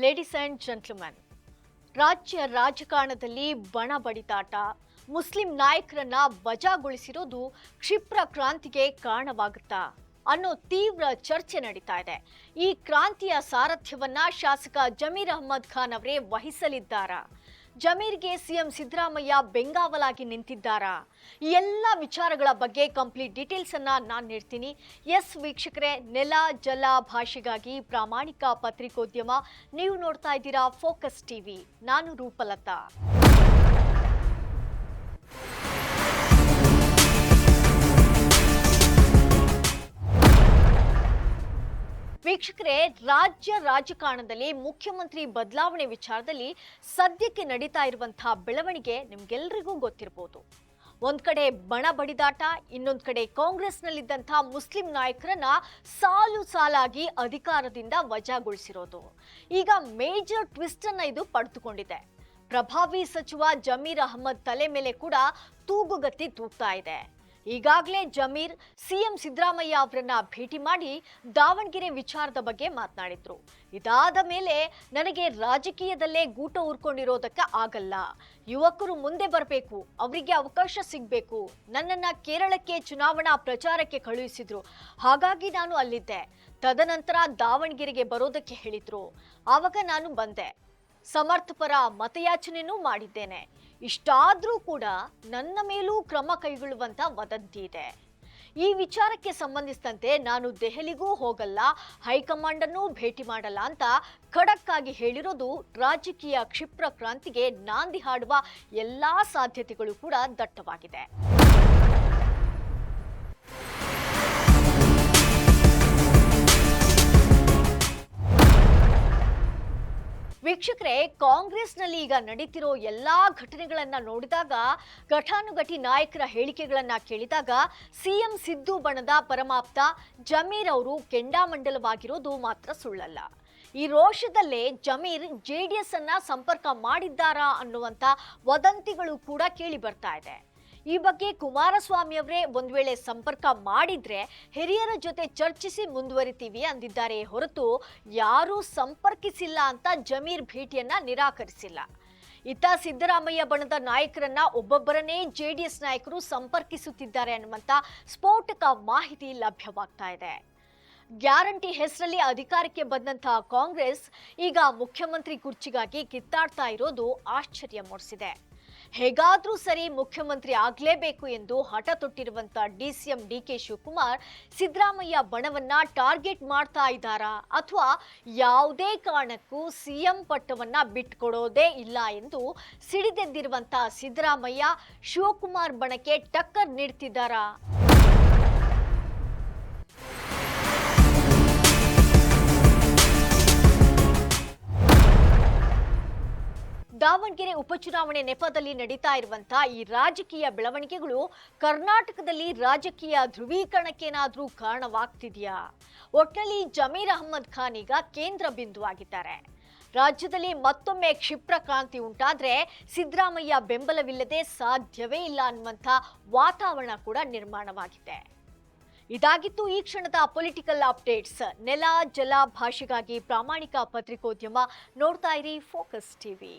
Ladies and gentleman, ರಾಜ್ಯ ರಾಜಕಾರಣದಲ್ಲಿ ಬಣ ಬಡಿದಾಟ, ಮುಸ್ಲಿಂ ನಾಯಕರನ್ನ ವಜಾಗೊಳಿಸಿರೋದು ಕ್ಷಿಪ್ರ ಕ್ರಾಂತಿಗೆ ಕಾರಣವಾಗುತ್ತಾ ಅನ್ನೋ ತೀವ್ರ ಚರ್ಚೆ ನಡೀತಾ ಇದೆ. ಈ ಕ್ರಾಂತಿಯ ಸಾರಥ್ಯವನ್ನ ಶಾಸಕ ಜಮೀರ್ ಅಹ್ಮದ್ ಖಾನ್ ಅವರೇ ವಹಿಸಲಿದ್ದಾರಾ? ಜಮೀರ್ಗೆ ಸಿಎಂ ಸಿದ್ದರಾಮಯ್ಯ ಬೆಂಗಾವಲಾಗಿ ನಿಂತಿದ್ದಾರಾ? ಈ ಎಲ್ಲ ವಿಚಾರಗಳ ಬಗ್ಗೆ ಕಂಪ್ಲೀಟ್ ಡೀಟೇಲ್ಸ್ ಅನ್ನ ನಾನು ನೀಡ್ತೀನಿ. ಎಸ್ ವೀಕ್ಷಕರೇ, ನೆಲ ಜಲ ಭಾಷೆಗಾಗಿ ಪ್ರಾಮಾಣಿಕ ಪತ್ರಿಕೋದ್ಯಮ. ನೀವು ನೋಡ್ತಾ ಇದ್ದೀರಾ ಫೋಕಸ್ ಟಿವಿ. ನಾನು ರೂಪಲತಾ. ವೀಕ್ಷಕರೇ, ರಾಜ್ಯ ರಾಜಕಾರಣದಲ್ಲಿ ಮುಖ್ಯಮಂತ್ರಿ ಬದಲಾವಣೆ ವಿಚಾರದಲ್ಲಿ ಸದ್ಯಕ್ಕೆ ನಡೀತಾ ಇರುವಂತಹ ಬೆಳವಣಿಗೆ ನಿಮ್ಗೆಲ್ರಿಗೂ ಗೊತ್ತಿರಬಹುದು. ಒಂದ್ ಕಡೆ ಬಣ ಬಡಿದಾಟ, ಇನ್ನೊಂದ್ ಕಡೆ ಕಾಂಗ್ರೆಸ್ನಲ್ಲಿದ್ದಂತಹ ಮುಸ್ಲಿಂ ನಾಯಕರನ್ನ ಸಾಲು ಸಾಲಾಗಿ ಅಧಿಕಾರದಿಂದ ವಜಾಗೊಳಿಸಿರೋದು ಈಗ ಮೇಜರ್ ಟ್ವಿಸ್ಟ್ ಅನ್ನ ಇದು ಪಡೆದುಕೊಂಡಿದೆ. ಪ್ರಭಾವಿ ಸಚಿವ ಜಮೀರ್ ಅಹ್ಮದ್ ತಲೆ ಮೇಲೆ ಕೂಡ ತೂಗುಗತ್ತಿ ತೂಗ್ತಾ ಇದೆ. ಈಗಾಗಲೇ ಜಮೀರ್ ಸಿಎಂ ಸಿದ್ದರಾಮಯ್ಯ ಅವರನ್ನ ಭೇಟಿ ಮಾಡಿ ದಾವಣಗೆರೆ ವಿಚಾರದ ಬಗ್ಗೆ ಮಾತನಾಡಿದ್ರು. ಇದಾದ ಮೇಲೆ ನನಗೆ ರಾಜಕೀಯದಲ್ಲೇ ಗೂಟ ಊರ್ಕೊಂಡಿರೋದಕ್ಕೆ ಆಗಲ್ಲ, ಯುವಕರು ಮುಂದೆ ಬರಬೇಕು, ಅವರಿಗೆ ಅವಕಾಶ ಸಿಗಬೇಕು. ನನ್ನನ್ನ ಕೇರಳಕ್ಕೆ ಚುನಾವಣಾ ಪ್ರಚಾರಕ್ಕೆ ಕಳುಹಿಸಿದ್ರು, ಹಾಗಾಗಿ ನಾನು ಅಲ್ಲಿದ್ದೆ. ತದನಂತರ ದಾವಣಗೆರೆಗೆ ಬರೋದಕ್ಕೆ ಹೇಳಿದ್ರು, ಆವಾಗ ನಾನು ಬಂದೆ. ಸಮರ್ಥಪರ ಮತಯಾಚನೆಯೂ ಮಾಡಿದ್ದೇನೆ. ಇಷ್ಟಾದ್ರೂ ಕೂಡ ನನ್ನ ಮೇಲೂ ಕ್ರಮ ಕೈಗೊಳ್ಳುವಂತ ವದಂತಿ ಇದೆ. ಈ ವಿಚಾರಕ್ಕೆ ಸಂಬಂಧಿಸಿದಂತೆ ನಾನು ದೆಹಲಿಗೂ ಹೋಗಲ್ಲ, ಹೈಕಮಾಂಡ್ ಅನ್ನು ಭೇಟಿ ಮಾಡಲ್ಲ ಅಂತ ಖಡಕ್ ಆಗಿ ಹೇಳಿರೋದು ರಾಜಕೀಯ ಕ್ಷಿಪ್ರ ಕ್ರಾಂತಿಗೆ ನಾಂದಿ ಹಾಡುವ ಎಲ್ಲಾ ಸಾಧ್ಯತೆಗಳು ಕೂಡ ದಟ್ಟವಾಗಿದೆ. ವೀಕ್ಷಕರೇ, ಕಾಂಗ್ರೆಸ್ನಲ್ಲಿ ಈಗ ನಡೀತಿರೋ ಎಲ್ಲಾ ಘಟನೆಗಳನ್ನ ನೋಡಿದಾಗ, ಘಟಾನುಘಟಿ ನಾಯಕರ ಹೇಳಿಕೆಗಳನ್ನ ಕೇಳಿದಾಗ ಸಿಎಂ ಸಿದ್ದು ಬಣದ ಪರಮಾಪ್ತ ಜಮೀರ್ ಅವರು ಕೆಂಡಾಮಂಡಲವಾಗಿರೋದು ಮಾತ್ರ ಸುಳ್ಳಲ್ಲ. ಈ ರೋಷದಲ್ಲೇ ಜಮೀರ್ ಜೆಡಿಎಸ್ ಅನ್ನ ಸಂಪರ್ಕ ಮಾಡಿದ್ದಾರಾ ಅನ್ನುವಂತ ವದಂತಿಗಳು ಕೂಡ ಕೇಳಿ ಬರ್ತಾ ಇದೆ. ಈ ಬಗ್ಗೆ ಕುಮಾರಸ್ವಾಮಿ ಅವರೇ ಒಂದ್ ವೇಳೆ ಸಂಪರ್ಕ ಮಾಡಿದ್ರೆ ಹಿರಿಯರ ಜೊತೆ ಚರ್ಚಿಸಿ ಮುಂದುವರಿತೀವಿ ಅಂದಿದ್ದಾರೆ ಹೊರತು ಯಾರೂ ಸಂಪರ್ಕಿಸಿಲ್ಲ ಅಂತ ಜಮೀರ್ ಭೇಟಿಯನ್ನ ನಿರಾಕರಿಸಿಲ್ಲ. ಇತ್ತ ಸಿದ್ದರಾಮಯ್ಯ ಬಣದ ನಾಯಕರನ್ನ ಒಬ್ಬೊಬ್ಬರನ್ನೇ ಜೆಡಿಎಸ್ ನಾಯಕರು ಸಂಪರ್ಕಿಸುತ್ತಿದ್ದಾರೆ ಅನ್ನುವಂತ ಸ್ಫೋಟಕ ಮಾಹಿತಿ ಲಭ್ಯವಾಗ್ತಾ ಇದೆ. ಗ್ಯಾರಂಟಿ ಹೆಸರಲ್ಲಿ ಅಧಿಕಾರಕ್ಕೆ ಬಂದಂತಹ ಕಾಂಗ್ರೆಸ್ ಈಗ ಮುಖ್ಯಮಂತ್ರಿ ಕುರ್ಚಿಗಾಗಿ ಕಿತ್ತಾಡ್ತಾ ಇರೋದು ಆಶ್ಚರ್ಯ ಮೂಡಿಸಿದೆ. ಹೇಗಾದ್ರೂ ಸರಿ ಮುಖ್ಯಮಂತ್ರಿ ಆಗ್ಲೇಬೇಕು ಎಂದು ಹಠ ತೊಟ್ಟಿರುವಂತ ಡಿಸಿಎಂ ಡಿಕೆ ಶಿವಕುಮಾರ್ ಸಿದ್ದರಾಮಯ್ಯ ಬಣವನ್ನ ಟಾರ್ಗೆಟ್ ಮಾಡ್ತಾ ಇದ್ದಾರಾ, ಅಥವಾ ಯಾವುದೇ ಕಾರಣಕ್ಕೂ ಸಿಎಂ ಪಟ್ಟವನ್ನ ಬಿಟ್ಕೊಡೋದೇ ಇಲ್ಲ ಎಂದು ಸಿಡಿದೆದ್ದಿರುವಂತ ಸಿದ್ದರಾಮಯ್ಯ ಶಿವಕುಮಾರ್ ಬಣಕ್ಕೆ ಟಕ್ಕರ್ ನೀಡ್ತಿದ್ದಾರಾ? ದಾವಣಗೆರೆ ಉಪಚುನಾವಣೆ ನೆಪದಲ್ಲಿ ನಡೀತಾ ಇರುವಂತಹ ಈ ರಾಜಕೀಯ ಬೆಳವಣಿಗೆಗಳು ಕರ್ನಾಟಕದಲ್ಲಿ ರಾಜಕೀಯ ಧ್ರುವೀಕರಣಕ್ಕೇನಾದ್ರೂ ಕಾರಣವಾಗ್ತಿದೆಯಾ? ಒಟ್ನಲ್ಲಿ ಜಮೀರ್ ಅಹ್ಮದ್ ಖಾನ್ ಈಗ ಕೇಂದ್ರ ಬಿಂದುವಾಗಿದ್ದಾರೆ. ರಾಜ್ಯದಲ್ಲಿ ಮತ್ತೊಮ್ಮೆ ಕ್ಷಿಪ್ರ ಕ್ರಾಂತಿ ಉಂಟಾದ್ರೆ ಸಿದ್ದರಾಮಯ್ಯ ಬೆಂಬಲವಿಲ್ಲದೆ ಸಾಧ್ಯವೇ ಇಲ್ಲ ಅನ್ನುವಂಥ ವಾತಾವರಣ ಕೂಡ ನಿರ್ಮಾಣವಾಗಿದೆ. ಇದಾಗಿತ್ತು ಈ ಕ್ಷಣದ ಪೊಲಿಟಿಕಲ್ ಅಪ್ಡೇಟ್ಸ್. ನೆಲ ಜಲ ಭಾಷೆಗಾಗಿ ಪ್ರಾಮಾಣಿಕ ಪತ್ರಿಕೋದ್ಯಮ. ನೋಡ್ತಾ ಇರಿ ಫೋಕಸ್ ಟಿವಿ.